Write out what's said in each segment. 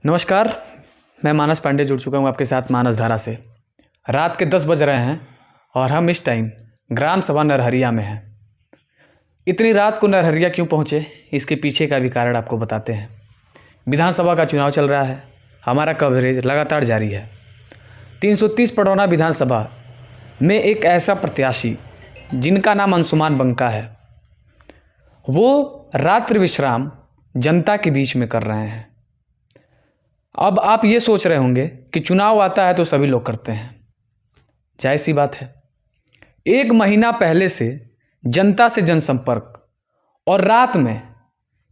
नमस्कार। मैं मानस पांडे जुड़ चुका हूँ आपके साथ मानस धारा से। रात के 10 बज रहे हैं और हम इस टाइम ग्राम सभा नरहरिया में हैं। इतनी रात को नरहरिया क्यों पहुँचे, इसके पीछे का भी कारण आपको बताते हैं। विधानसभा का चुनाव चल रहा है, हमारा कवरेज लगातार जारी है। 330 पडरौना विधानसभा में एक ऐसा प्रत्याशी जिनका नाम अंशुमान बंका है, वो रात्रि विश्राम जनता के बीच में कर रहे हैं। अब आप ये सोच रहे होंगे कि चुनाव आता है तो सभी लोग करते हैं, जाहिर सी बात है। 1 महीना पहले से जनता से जनसंपर्क और रात में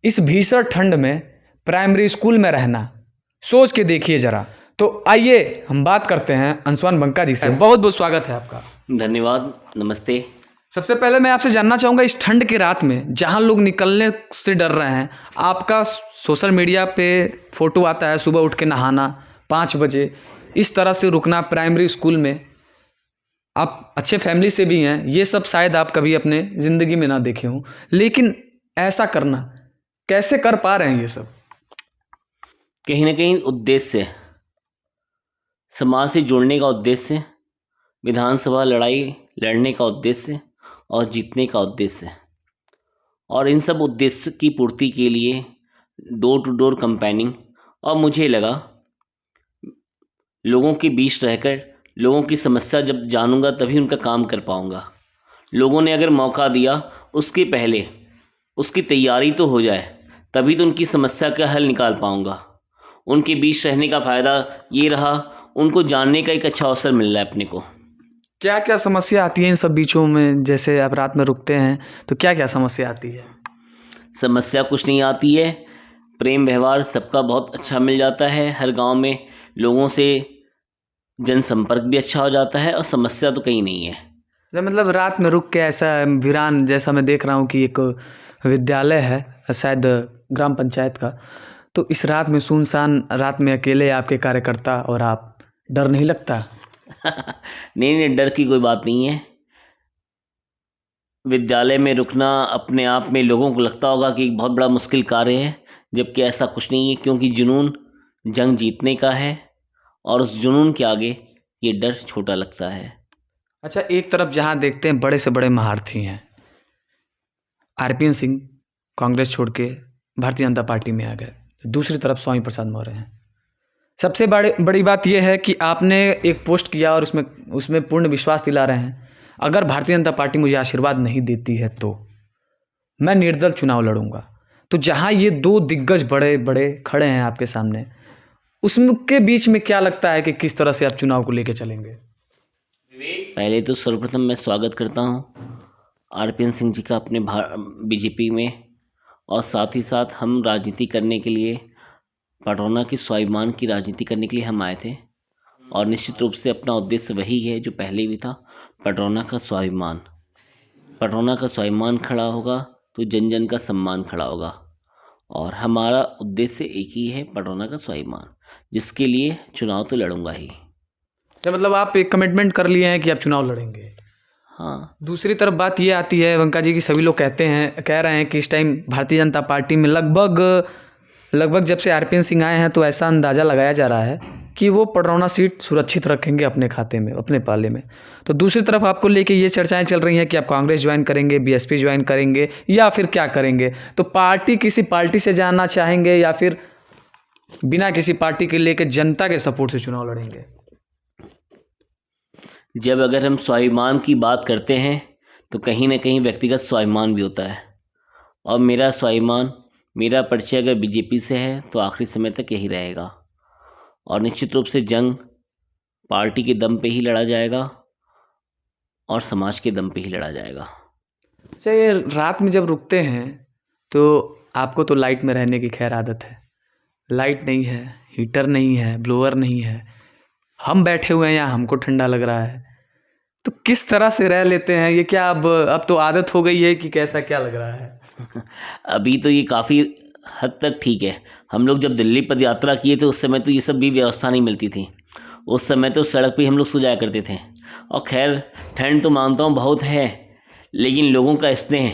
इस भीषण ठंड में प्राइमरी स्कूल में रहना, सोच के देखिए ज़रा। तो आइए हम बात करते हैं अंशुमान बंका जी से। बहुत बहुत स्वागत है आपका। धन्यवाद, नमस्ते। सबसे पहले मैं आपसे जानना चाहूँगा, इस ठंड की रात में जहाँ लोग निकलने से डर रहे हैं, आपका सोशल मीडिया पे फ़ोटो आता है सुबह उठ के नहाना 5 बजे, इस तरह से रुकना प्राइमरी स्कूल में। आप अच्छे फैमिली से भी हैं, ये सब शायद आप कभी अपने ज़िंदगी में ना देखे हों, लेकिन ऐसा करना कैसे कर पा रहे हैं ये सब? कहीं ना कहीं उद्देश्य, समाज से जुड़ने का उद्देश्य, विधानसभा लड़ाई लड़ने का उद्देश्य और जीतने का उद्देश्य, और इन सब उद्देश्य की पूर्ति के लिए डोर टू डोर कैंपेनिंग। और मुझे लगा लोगों के बीच रहकर लोगों की समस्या जब जानूंगा तभी उनका काम कर पाऊंगा। लोगों ने अगर मौका दिया, उसके पहले उसकी तैयारी तो हो जाए, तभी तो उनकी समस्या का हल निकाल पाऊंगा। उनके बीच रहने का फ़ायदा ये रहा, उनको जानने का एक अच्छा अवसर मिल रहा है अपने को। क्या क्या समस्या आती है इन सब बीचों में? जैसे आप रात में रुकते हैं तो क्या क्या समस्या आती है? समस्या कुछ नहीं आती है, प्रेम व्यवहार सबका बहुत अच्छा मिल जाता है। हर गांव में लोगों से जनसंपर्क भी अच्छा हो जाता है और समस्या तो कहीं नहीं है। मतलब रात में रुक के ऐसा वीरान जैसा मैं देख रहा हूँ कि एक विद्यालय है शायद ग्राम पंचायत का, तो इस रात में सुनसान रात में अकेले आपके कार्यकर्ता और आप, डर नहीं लगता? नहीं, डर की कोई बात नहीं है। विद्यालय में रुकना अपने आप में लोगों को लगता होगा कि एक बहुत बड़ा मुश्किल कार्य है, जबकि ऐसा कुछ नहीं है, क्योंकि जुनून जंग जीतने का है और उस जुनून के आगे ये डर छोटा लगता है। अच्छा, एक तरफ जहाँ देखते हैं बड़े से बड़े महारथी हैं, आरपीएन सिंह कांग्रेस छोड़ के भारतीय जनता पार्टी में आ गए, दूसरी तरफ स्वामी प्रसाद मौर्य हैं। सबसे बड़ी बात यह है कि आपने एक पोस्ट किया और उसमें पूर्ण विश्वास दिला रहे हैं, अगर भारतीय जनता पार्टी मुझे आशीर्वाद नहीं देती है तो मैं निर्दल चुनाव लड़ूंगा। तो जहाँ ये 2 दिग्गज बड़े बड़े खड़े हैं आपके सामने, उसके बीच में क्या लगता है कि किस तरह से आप चुनाव को लेकर चलेंगे? पहले तो सर्वप्रथम मैं स्वागत करता हूँ आरपीएन सिंह जी का अपने बीजेपी में, और साथ ही साथ हम राजनीति करने के लिए, पडरौना की स्वाभिमान की राजनीति करने के लिए हम आए थे, और निश्चित रूप से अपना उद्देश्य वही है जो पहले भी था, पडरौना का स्वाभिमान। पडरौना का स्वाभिमान खड़ा होगा तो जन जन का सम्मान खड़ा होगा, और हमारा उद्देश्य एक ही है, पडरौना का स्वाभिमान, जिसके लिए चुनाव तो लड़ूंगा ही। क्या मतलब आप एक कमिटमेंट कर लिए हैं कि आप चुनाव लड़ेंगे? हाँ। दूसरी तरफ बात ये आती है बंका जी की, सभी लोग कह रहे हैं कि इस टाइम भारतीय जनता पार्टी में लगभग जब से आरपीएन सिंह आए हैं तो ऐसा अंदाज़ा लगाया जा रहा है कि वो पडरौना सीट सुरक्षित रखेंगे अपने खाते में, अपने पाले में। तो दूसरी तरफ आपको लेके ये चर्चाएं चल रही हैं कि आप कांग्रेस ज्वाइन करेंगे, बीएसपी ज्वाइन करेंगे, या फिर क्या करेंगे? तो किसी पार्टी से जाना चाहेंगे या फिर बिना किसी पार्टी के लेके जनता के सपोर्ट से चुनाव लड़ेंगे? जब अगर हम स्वाभिमान की बात करते हैं तो कहीं ना कहीं व्यक्तिगत स्वाभिमान भी होता है, और मेरा स्वाभिमान, मेरा परिचय अगर बीजेपी से है तो आखिरी समय तक यही रहेगा, और निश्चित रूप से जंग पार्टी के दम पे ही लड़ा जाएगा और समाज के दम पे ही लड़ा जाएगा। अच्छा, ये रात में जब रुकते हैं तो आपको तो लाइट में रहने की खैर आदत है, लाइट नहीं है, हीटर नहीं है, ब्लोअर नहीं है, हम बैठे हुए हैं यहाँ, हमको ठंडा लग रहा है, तो किस तरह से रह लेते हैं? ये क्या अब तो आदत हो गई है कि कैसा, क्या लग रहा है? अभी तो ये काफ़ी हद तक ठीक है। हम लोग जब दिल्ली पद यात्रा किए थे उस समय तो ये सब भी व्यवस्था नहीं मिलती थी। उस समय तो सड़क पे हम लोग सो जाया करते थे। और खैर, ठंड तो मानता हूँ बहुत है, लेकिन लोगों का स्नेह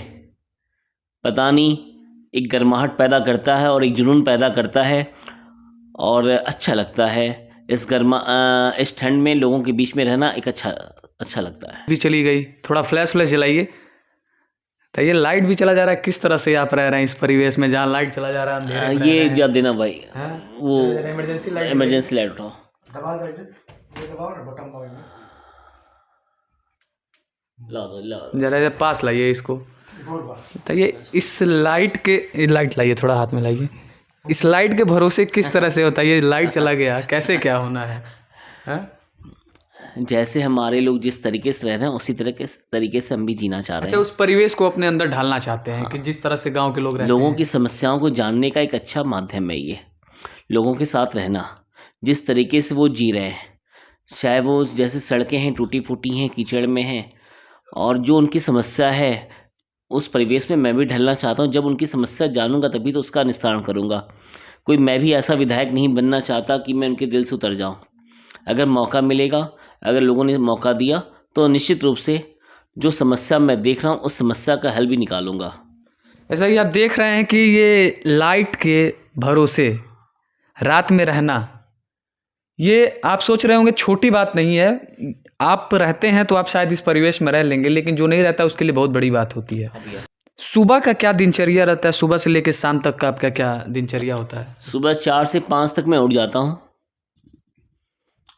पता नहीं एक गर्माहट पैदा करता है और एक जुनून पैदा करता है। और अच्छा लगता है। इस ठंड में लोगों के बीच में रहना एक अच्छा लगता है। भी चली गई, थोड़ा फ्लैश जलाइए। तो ये लाइट भी चला जा रहा है, किस तरह से आप रह रहे हैं इस परिवेश में जहाँ लाइट चला जा रहा है, अंधेरे में रह रहे ये हैं? जा देना भाई, हाँ? वो इमरजेंसी लाइट उठाओ। जरा इधर पास लाइए इसको। तो ये इस लाइट लाइए, थोड़ा हाथ में लाइए। इस लाइट के भरोसे किस तरह से होता है, ये लाइट चला गया कैसे क्या होना है? हाँ? जैसे हमारे लोग जिस तरीके से रह रहे हैं उसी तरीके से हम भी जीना चाह रहे अच्छा, हैं। उस परिवेश को अपने अंदर ढालना चाहते हैं कि जिस तरह से गांव के लोग रहते लोगों हैं। की समस्याओं को जानने का एक अच्छा माध्यम है ये। लोगों के साथ रहना, जिस तरीके से वो जी रहे हैं, चाहे वो जैसे सड़कें हैं टूटी फूटी हैं, कीचड़ में हैं, और जो उनकी समस्या है उस परिवेश में मैं भी ढलना चाहता हूँ। जब उनकी समस्या जानूंगा तभी तो उसका निस्तारण करूँगा। मैं भी ऐसा विधायक नहीं बनना चाहता कि मैं उनके दिल से उतर जाऊँ। अगर मौका मिलेगा, अगर लोगों ने मौका दिया तो निश्चित रूप से जो समस्या मैं देख रहा हूँ उस समस्या का हल भी निकालूंगा। ऐसा ही आप देख रहे हैं कि ये लाइट के भरोसे रात में रहना, ये आप सोच रहे होंगे छोटी बात नहीं है। आप रहते हैं तो आप शायद इस परिवेश में रह लेंगे, लेकिन जो नहीं रहता उसके लिए बहुत बड़ी बात होती है। सुबह का क्या दिनचर्या रहता है? सुबह से लेकर शाम तक का आपका क्या दिनचर्या होता है? सुबह 4 से 5 तक मैं उठ जाता हूँ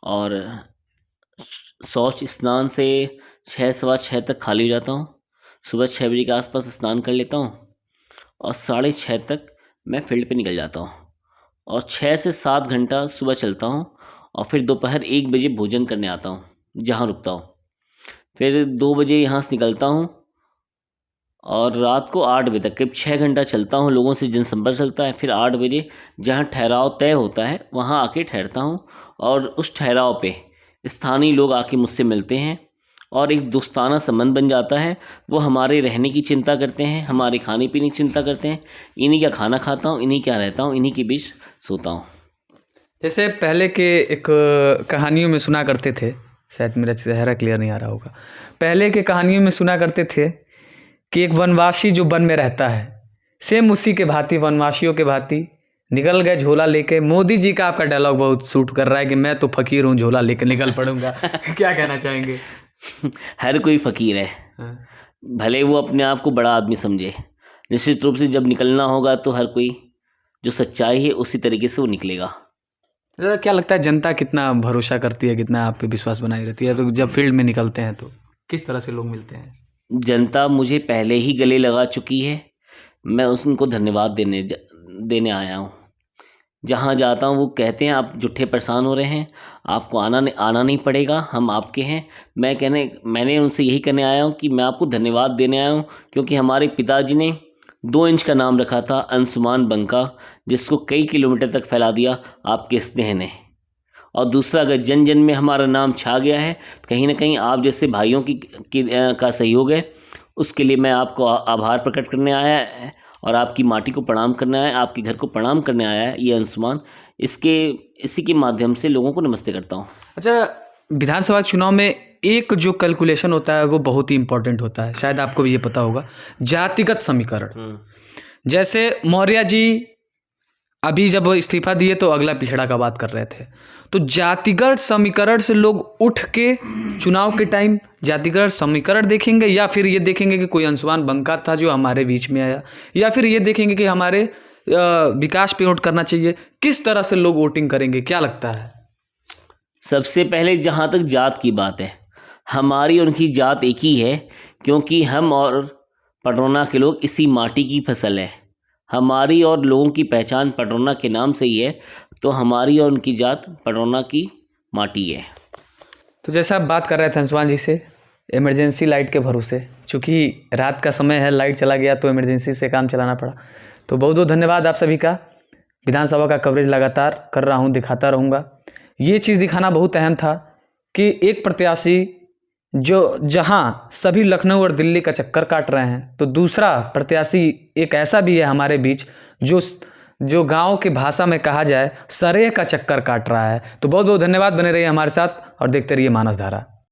और शौच स्नान से 6 सवा 6 तक खाली हो जाता हूँ। सुबह 6 बजे के आसपास स्नान कर लेता हूँ और 6:30 तक मैं फील्ड पे निकल जाता हूँ और 6 से 7 घंटा सुबह चलता हूँ और फिर दोपहर 1 बजे भोजन करने आता हूँ जहाँ रुकता हूँ। फिर 2 बजे यहाँ से निकलता हूँ और रात को 8 बजे तक करीब 6 घंटा चलता हूँ। लोगों से जनसंपर्क चलता है। फिर 8 बजे जहाँ ठहराव तय होता है वहाँ आके ठहरता हूँ और उस ठहराव पे स्थानीय लोग आके मुझसे मिलते हैं और एक दोस्ताना संबंध बन जाता है। वो हमारे रहने की चिंता करते हैं, हमारे खाने पीने की चिंता करते हैं। इन्हीं का खाना खाता हूँ, इन्हीं क्या रहता हूँ, इन्हीं के बीच सोता हूँ। जैसे पहले के एक कहानियों में सुना करते थे, शायद मेरा चेहरा क्लियर नहीं आ रहा होगा, पहले के कहानियों में सुना करते थे कि एक वनवासी जो वन में रहता है, सेम उसी के भांति वनवासियों के भांति निकल गए झोला लेके। मोदी जी का आपका डायलॉग बहुत सूट कर रहा है कि मैं तो फकीर हूँ, झोला लेके निकल पड़ूंगा। क्या कहना चाहेंगे? हर कोई फ़कीर है, भले वो अपने आप को बड़ा आदमी समझे। निश्चित रूप से जब निकलना होगा तो हर कोई जो सच्चाई है उसी तरीके से वो निकलेगा। क्या लगता है जनता कितना भरोसा करती है, कितना आप पे विश्वास बनाई रहती है? तो जब फील्ड में निकलते हैं तो किस तरह से लोग मिलते हैं? जनता मुझे पहले ही गले लगा चुकी है। मैं उनको धन्यवाद देने आया हूँ। जहाँ जाता हूँ वो कहते हैं आप झूठे परेशान हो रहे हैं, आपको आना नहीं पड़ेगा, हम आपके हैं। मैंने उनसे यही कहने आया हूँ कि मैं आपको धन्यवाद देने आया हूँ, क्योंकि हमारे पिताजी ने 2 इंच का नाम रखा था अंशुमान बंका, जिसको कई किलोमीटर तक फैला दिया आपके स्नेह ने। और दूसरा, अगर जन जन में हमारा नाम छा गया है तो कहीं ना कहीं आप जैसे भाइयों का सहयोग है, उसके लिए मैं आपको आभार प्रकट करने आया है और आपकी माटी को प्रणाम करने आया है, आपके घर को प्रणाम करने आया है ये अंशुमान। इसी के माध्यम से लोगों को नमस्ते करता हूँ। अच्छा, विधानसभा चुनाव में एक जो कैलकुलेशन होता है वो बहुत ही इम्पोर्टेंट होता है, शायद आपको भी ये पता होगा, जातिगत समीकरण। जैसे मौर्य जी अभी जब इस्तीफा दिए तो अगला पिछड़ा का बात कर रहे थे, तो जातिगत समीकरण से लोग उठ के चुनाव के टाइम जातिगत समीकरण देखेंगे, या फिर ये देखेंगे कि कोई अंशुमान बंका था जो हमारे बीच में आया, या फिर ये देखेंगे कि हमारे विकास पे वोट करना चाहिए? किस तरह से लोग वोटिंग करेंगे, क्या लगता है? सबसे पहले जहाँ तक जात की बात है, हमारी और उनकी जात एक ही है, क्योंकि हम और पटरौना के लोग इसी माटी की फसल है। हमारी और लोगों की पहचान पटरौना के नाम से ही है, तो हमारी और उनकी जात पटरौना की माटी है। तो जैसा आप बात कर रहे थे अंशुमान जी से, इमरजेंसी लाइट के भरोसे, चूँकि रात का समय है, लाइट चला गया तो इमरजेंसी से काम चलाना पड़ा। तो बहुत बहुत धन्यवाद आप सभी का। विधानसभा का कवरेज लगातार कर रहा हूँ, दिखाता रहूँगा। ये चीज़ दिखाना बहुत अहम था कि एक प्रत्याशी जो जहाँ सभी लखनऊ और दिल्ली का चक्कर काट रहे हैं, तो दूसरा प्रत्याशी एक ऐसा भी है हमारे बीच जो गांव की भाषा में कहा जाए सरेह का चक्कर काट रहा है। तो बहुत बहुत धन्यवाद, बने रहिए हमारे साथ और देखते रहिए मानस धारा।